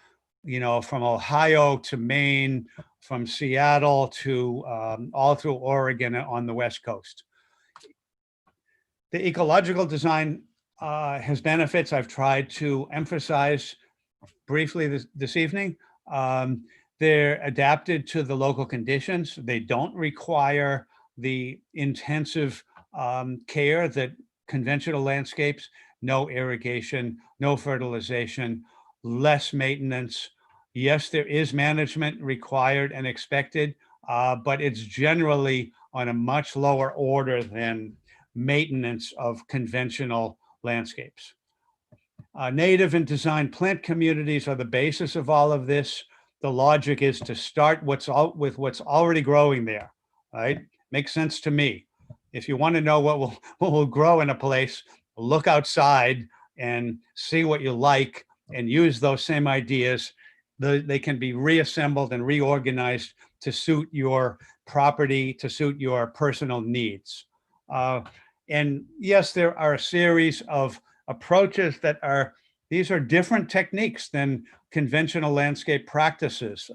[SPEAKER 2] Ohio to Maine, from Seattle to all through Oregon on the West Coast. The ecological design has benefits I've tried to emphasize briefly this evening. They're adapted to the local conditions. They don't require the intensive care that conventional landscapes, no irrigation, no fertilization, less maintenance. Yes, there is management required and expected, but it's generally on a much lower order than maintenance of conventional landscapes. Native and designed plant communities are the basis of all of this. The logic is to start with what's already growing there, right? Makes sense to me. If you want to know what will grow in a place, look outside and see what you like and use those same ideas. They can be reassembled and reorganized to suit your property, to suit your personal needs. And yes, there are a series of approaches these are different techniques than conventional landscape practices,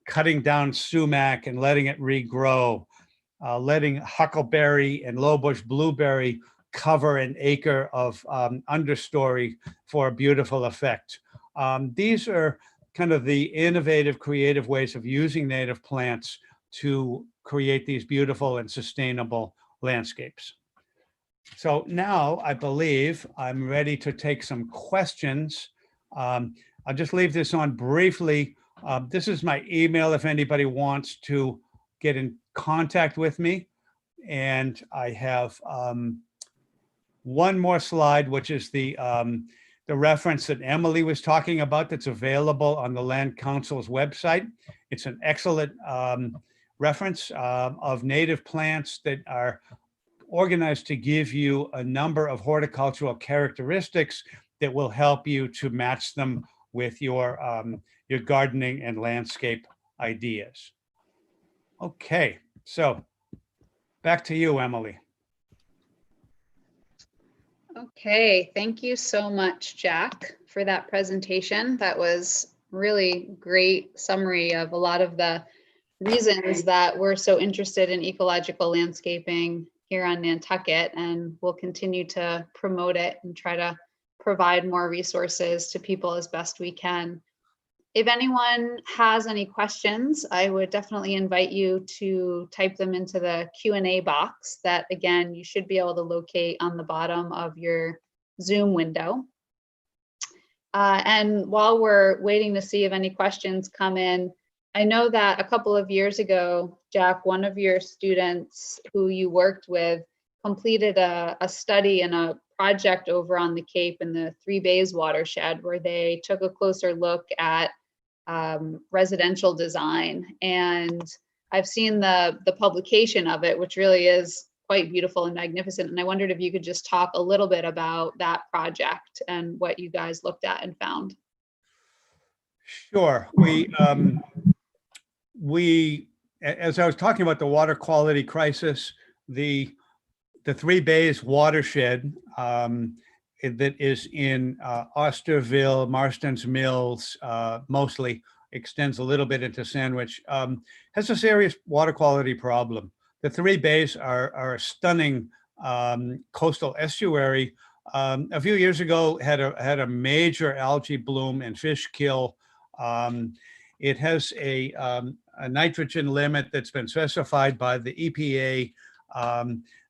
[SPEAKER 2] cutting down sumac and letting it regrow, letting huckleberry and lowbush blueberry cover an acre of understory for a beautiful effect. These are kind of the innovative, creative ways of using native plants to create these beautiful and sustainable landscapes. So now I believe I'm ready to take some questions. I'll just leave this on briefly. This is my email if anybody wants to get in contact with me. And I have one more slide, which is the reference that Emily was talking about that's available on the Land Council's website. It's an excellent reference of native plants that are organized to give you a number of horticultural characteristics that will help you to match them with your gardening and landscape ideas. Okay, so back to you, Emily.
[SPEAKER 1] Okay, thank you so much, Jack, for that presentation. That was really great summary of a lot of the reasons that we're so interested in ecological landscaping here on Nantucket, and we'll continue to promote it and try to provide more resources to people as best we can. If anyone has any questions, I would definitely invite you to type them into the Q&A box that, again, you should be able to locate on the bottom of your Zoom window. And while we're waiting to see if any questions come in, I know that a couple of years ago, Jack, one of your students who you worked with completed a study and a project over on the Cape in the Three Bays watershed, where they took a closer look at residential design. And I've seen the publication of it, which really is quite beautiful and magnificent. And I wondered if you could just talk a little bit about that project and what you guys looked at and found.
[SPEAKER 2] Sure. We, as I was talking about the water quality crisis, the Three Bays watershed that is in Osterville, Marston's Mills, mostly extends a little bit into Sandwich, has a serious water quality problem. The Three Bays are a stunning coastal estuary. A few years ago, had a major algae bloom and fish kill. It has a nitrogen limit that's been specified by the EPA.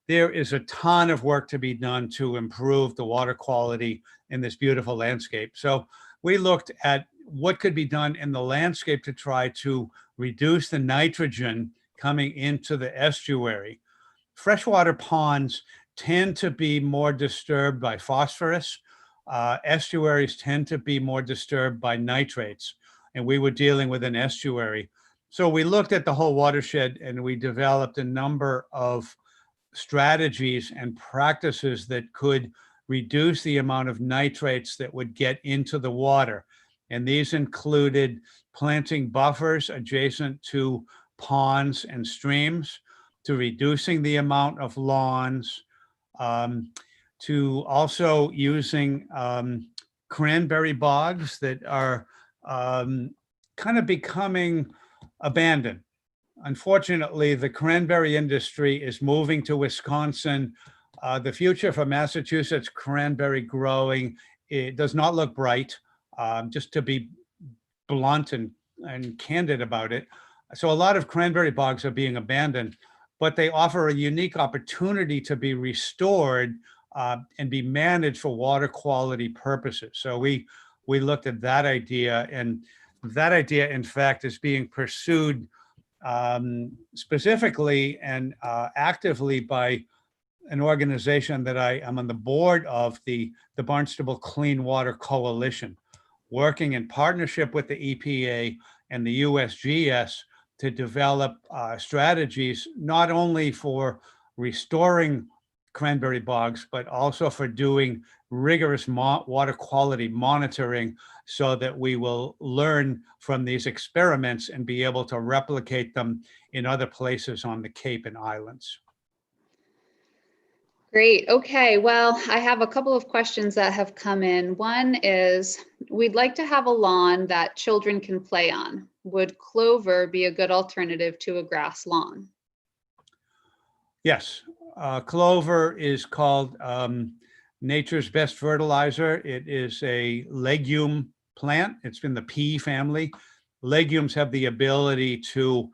[SPEAKER 2] There is a ton of work to be done to improve the water quality in this beautiful landscape. So we looked at what could be done in the landscape to try to reduce the nitrogen coming into the estuary. Freshwater ponds tend to be more disturbed by phosphorus. Estuaries tend to be more disturbed by nitrates, and we were dealing with an estuary. So we looked at the whole watershed and we developed a number of strategies and practices that could reduce the amount of nitrates that would get into the water. And these included planting buffers adjacent to ponds and streams, to reducing the amount of lawns, to also using cranberry bogs that are kind of becoming abandoned. Unfortunately, the cranberry industry is moving to Wisconsin The future for Massachusetts cranberry growing, it does not look bright, just to be blunt and candid about it. So a lot of cranberry bogs are being abandoned, but they offer a unique opportunity to be restored and be managed for water quality purposes. So we looked at that idea, and that idea, in fact, is being pursued specifically and actively by an organization that I am on the board of, the Barnstable Clean Water Coalition, working in partnership with the EPA and the USGS to develop strategies not only for restoring cranberry bogs, but also for doing rigorous water quality monitoring so that we will learn from these experiments and be able to replicate them in other places on the Cape and islands.
[SPEAKER 1] Great. Okay. Well, I have a couple of questions that have come in. One is, we'd like to have a lawn that children can play on. Would clover be a good alternative to a grass lawn?
[SPEAKER 2] Yes, clover is called nature's best fertilizer. It is a legume plant. It's in the pea family. Legumes have the ability to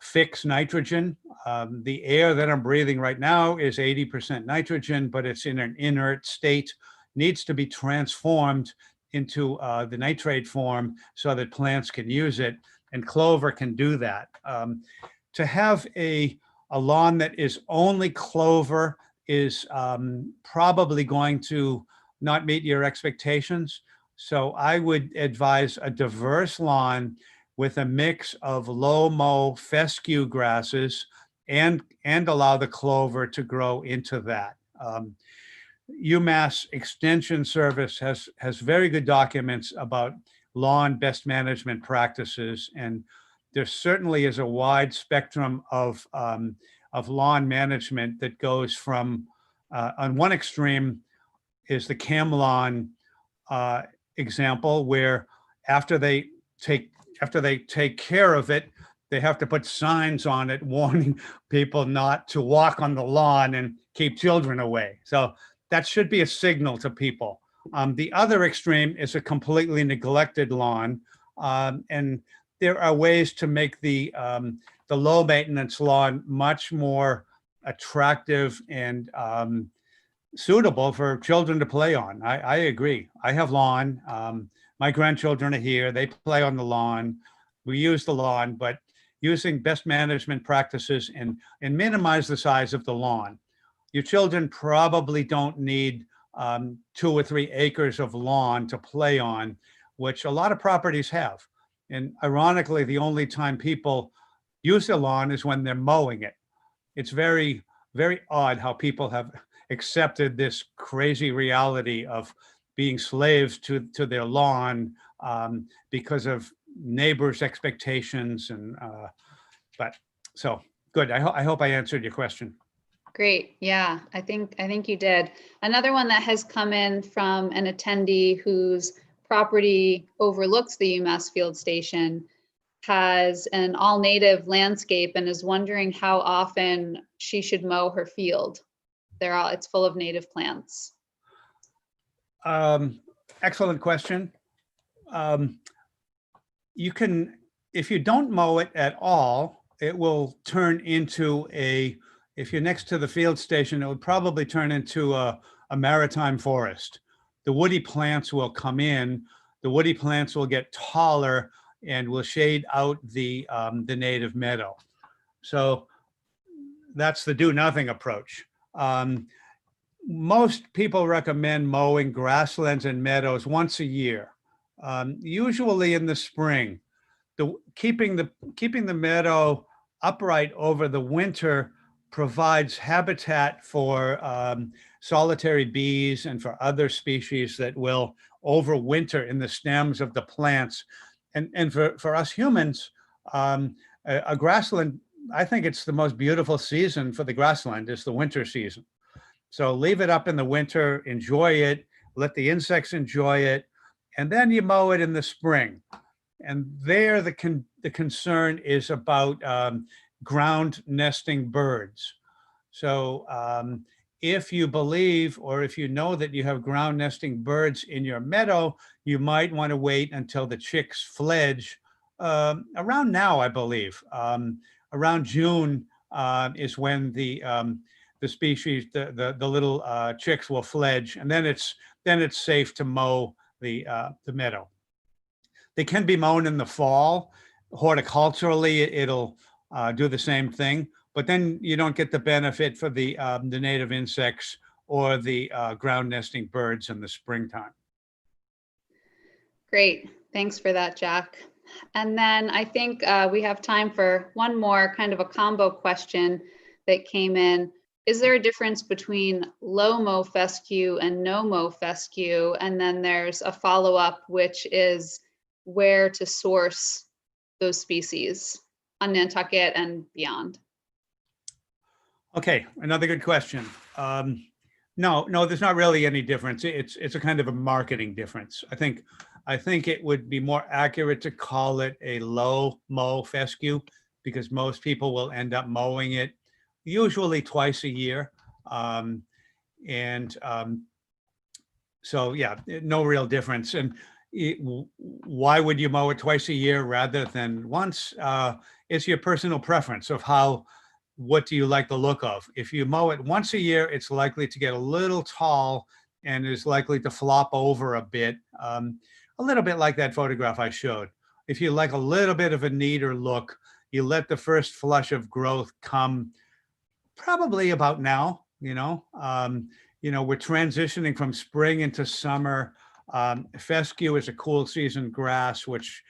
[SPEAKER 2] fix nitrogen. The air that I'm breathing right now is 80% nitrogen, but it's in an inert state, needs to be transformed into the nitrate form so that plants can use it, and clover can do that. To have a lawn that is only clover is probably going to not meet your expectations. So I would advise a diverse lawn with a mix of low mow fescue grasses and allow the clover to grow into that. UMass Extension Service has very good documents about lawn best management practices, and there certainly is a wide spectrum of lawn management that goes from, on one extreme is the cam lawn example, where after they take care of it, they have to put signs on it warning people not to walk on the lawn and keep children away. So that should be a signal to people. The other extreme is a completely neglected lawn, and there are ways to make the low maintenance lawn much more attractive and suitable for children to play on. I agree. I have lawn. My grandchildren are here. They play on the lawn. We use the lawn, but using best management practices and minimize the size of the lawn. Your children probably don't need 2 or 3 acres of lawn to play on, which a lot of properties have. And ironically, the only time people use the lawn is when they're mowing it. It's very, very odd how people have accepted this crazy reality of being slaves to their lawn because of neighbors' expectations. And but so good. I hope I answered your question.
[SPEAKER 1] Great. Yeah, I think you did. Another one that has come in from an attendee whose property overlooks the UMass Field Station has an all-native landscape and is wondering how often she should mow her field. It's full of native plants.
[SPEAKER 2] Excellent question. You can, if you don't mow it at all, it will turn into if you're next to the field station, it would probably turn into a maritime forest. The woody plants will come in, the woody plants will get taller and will shade out the native meadow. So that's the do nothing approach. Most people recommend mowing grasslands and meadows once a year, usually in the spring. Keeping the meadow upright over the winter provides habitat for solitary bees and for other species that will overwinter in the stems of the plants. And for us humans, a grassland, I think it's the most beautiful season for the grassland is the winter season. So leave it up in the winter, enjoy it, let the insects enjoy it, and then you mow it in the spring. And there the concern is about ground nesting birds. So if you believe, or if you know that you have ground nesting birds in your meadow, you might want to wait until the chicks fledge around now, I believe. Around June is when the species, the little chicks will fledge, and then it's safe to mow the meadow. They can be mown in the fall. Horticulturally, it'll do the same thing, but then you don't get the benefit for the native insects or the ground nesting birds in the springtime.
[SPEAKER 1] Great. Thanks for that, Jack. And then I think we have time for one more kind of a combo question that came in. Is there a difference between low mow fescue and no mow fescue? And then there's a follow-up, which is where to source those species on Nantucket and beyond.
[SPEAKER 2] Okay, another good question. No, there's not really any difference. It's a kind of a marketing difference. I think it would be more accurate to call it a low mow fescue, because most people will end up mowing it usually twice a year. So yeah, no real difference. And why would you mow it twice a year rather than once? It's your personal preference of what do you like the look of. If you mow it once a year, it's likely to get a little tall and is likely to flop over a bit. A little bit like that photograph I showed. If you like a little bit of a neater look, you let the first flush of growth come probably about now. We're transitioning from spring into summer. Fescue is a cool season grass, which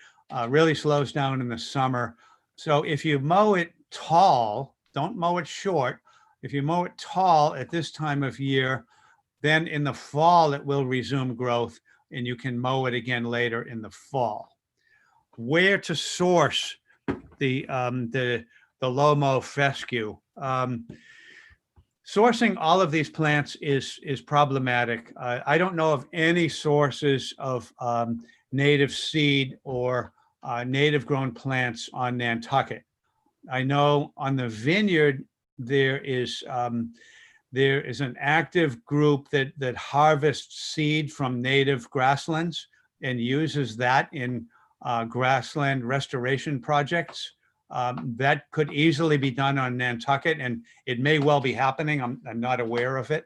[SPEAKER 2] really slows down in the summer. So if you mow it tall, don't mow it short. If you mow it tall at this time of year, then in the fall it will resume growth, and you can mow it again later in the fall. Where to source the low mow fescue? Sourcing all of these plants is problematic. I don't know of any sources of native seed or native grown plants on Nantucket. I know on the vineyard there is an active group that harvests seed from native grasslands and uses that in grassland restoration projects. That could easily be done on Nantucket, and it may well be happening. I'm not aware of it.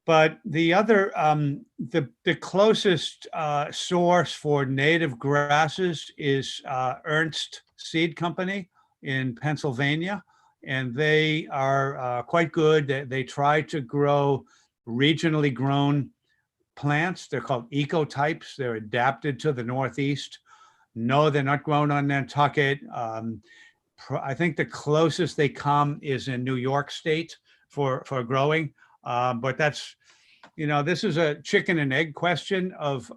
[SPEAKER 2] But the other, the closest source for native grasses is Ernst Seed Company in Pennsylvania, and they are quite good. They try to grow regionally grown plants. They're called ecotypes. They're adapted to the Northeast. No, they're not grown on Nantucket. I think the closest they come is in New York State for growing. But that's, this is a chicken and egg question of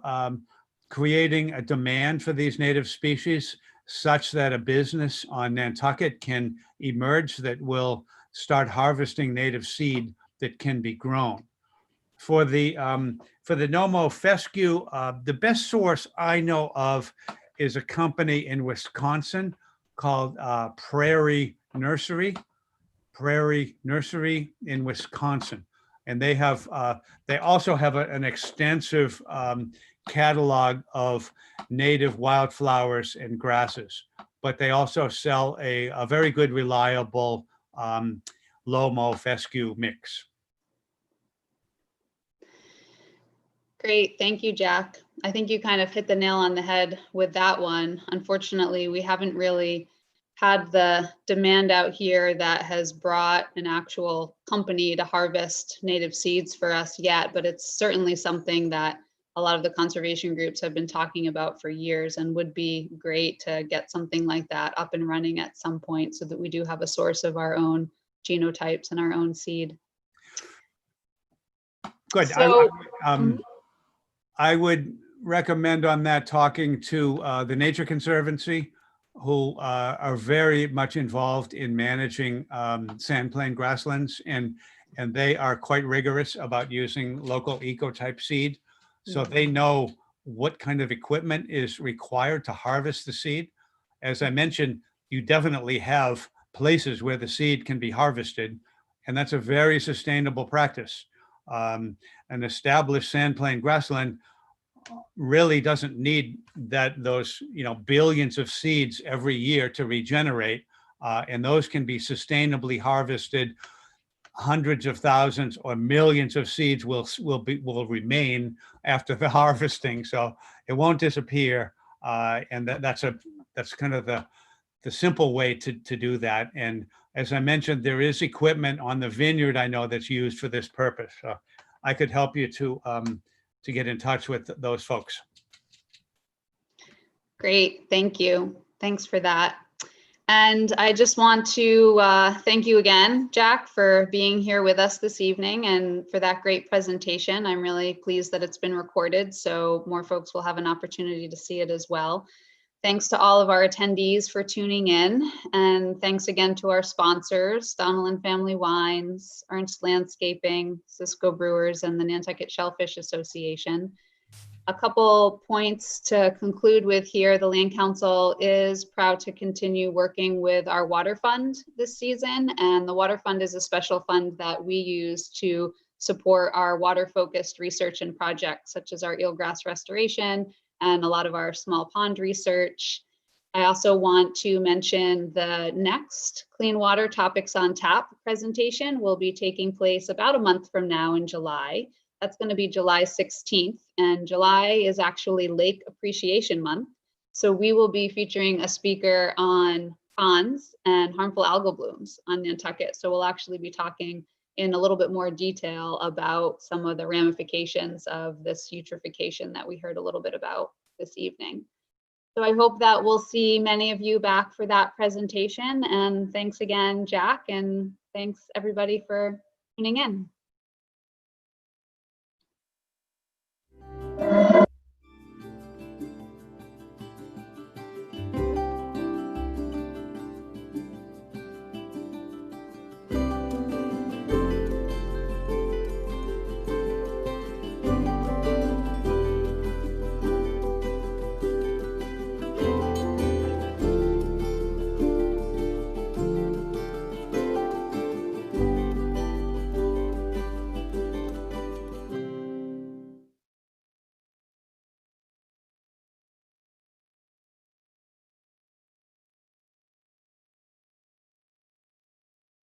[SPEAKER 2] creating a demand for these native species such that a business on Nantucket can emerge that will start harvesting native seed that can be grown. For the no-mow fescue, the best source I know of is a company in Wisconsin called Prairie Nursery in Wisconsin. And they also have an extensive catalog of native wildflowers and grasses, but they also sell a very good, reliable low-mow fescue mix.
[SPEAKER 1] Great, thank you, Jack. I think you kind of hit the nail on the head with that one. Unfortunately, we haven't really had the demand out here that has brought an actual company to harvest native seeds for us yet, but it's certainly something that a lot of the conservation groups have been talking about for years, and would be great to get something like that up and running at some point so that we do have a source of our own genotypes and our own seed.
[SPEAKER 2] Good.
[SPEAKER 1] So,
[SPEAKER 2] I would recommend on that talking to the Nature Conservancy, who are very much involved in managing sandplain grasslands, and they are quite rigorous about using local ecotype seed. So they know what kind of equipment is required to harvest the seed. As I mentioned, you definitely have places where the seed can be harvested. And that's a very sustainable practice. An established sandplain grassland really doesn't need those billions of seeds every year to regenerate, and those can be sustainably harvested. Hundreds of thousands or millions of seeds will remain after the harvesting, so it won't disappear. And that's kind of the simple way to do that. And as I mentioned, there is equipment on the vineyard, I know, that's used for this purpose. So I could help you to get in touch with those folks.
[SPEAKER 1] Great, thank you. Thanks for that. And I just want to thank you again, Jack, for being here with us this evening and for that great presentation. I'm really pleased that it's been recorded, so more folks will have an opportunity to see it as well. Thanks to all of our attendees for tuning in, and thanks again to our sponsors, Donnellan Family Wines, Ernst Landscaping, Cisco Brewers, and the Nantucket Shellfish Association. A couple points to conclude with here. The Land Council is proud to continue working with our water fund this season, and the water fund is a special fund that we use to support our water-focused research and projects such as our eelgrass restoration and a lot of our small pond research. I also want to mention the next Clean Water Topics on Tap presentation will be taking place about a month from now in July. That's going to be July 16th, and July is actually Lake Appreciation Month. So we will be featuring a speaker on ponds and harmful algal blooms on Nantucket. So we'll actually be talking in a little bit more detail about some of the ramifications of this eutrophication that we heard a little bit about this evening. So I hope that we'll see many of you back for that presentation. And thanks again, Jack, and thanks everybody for tuning in.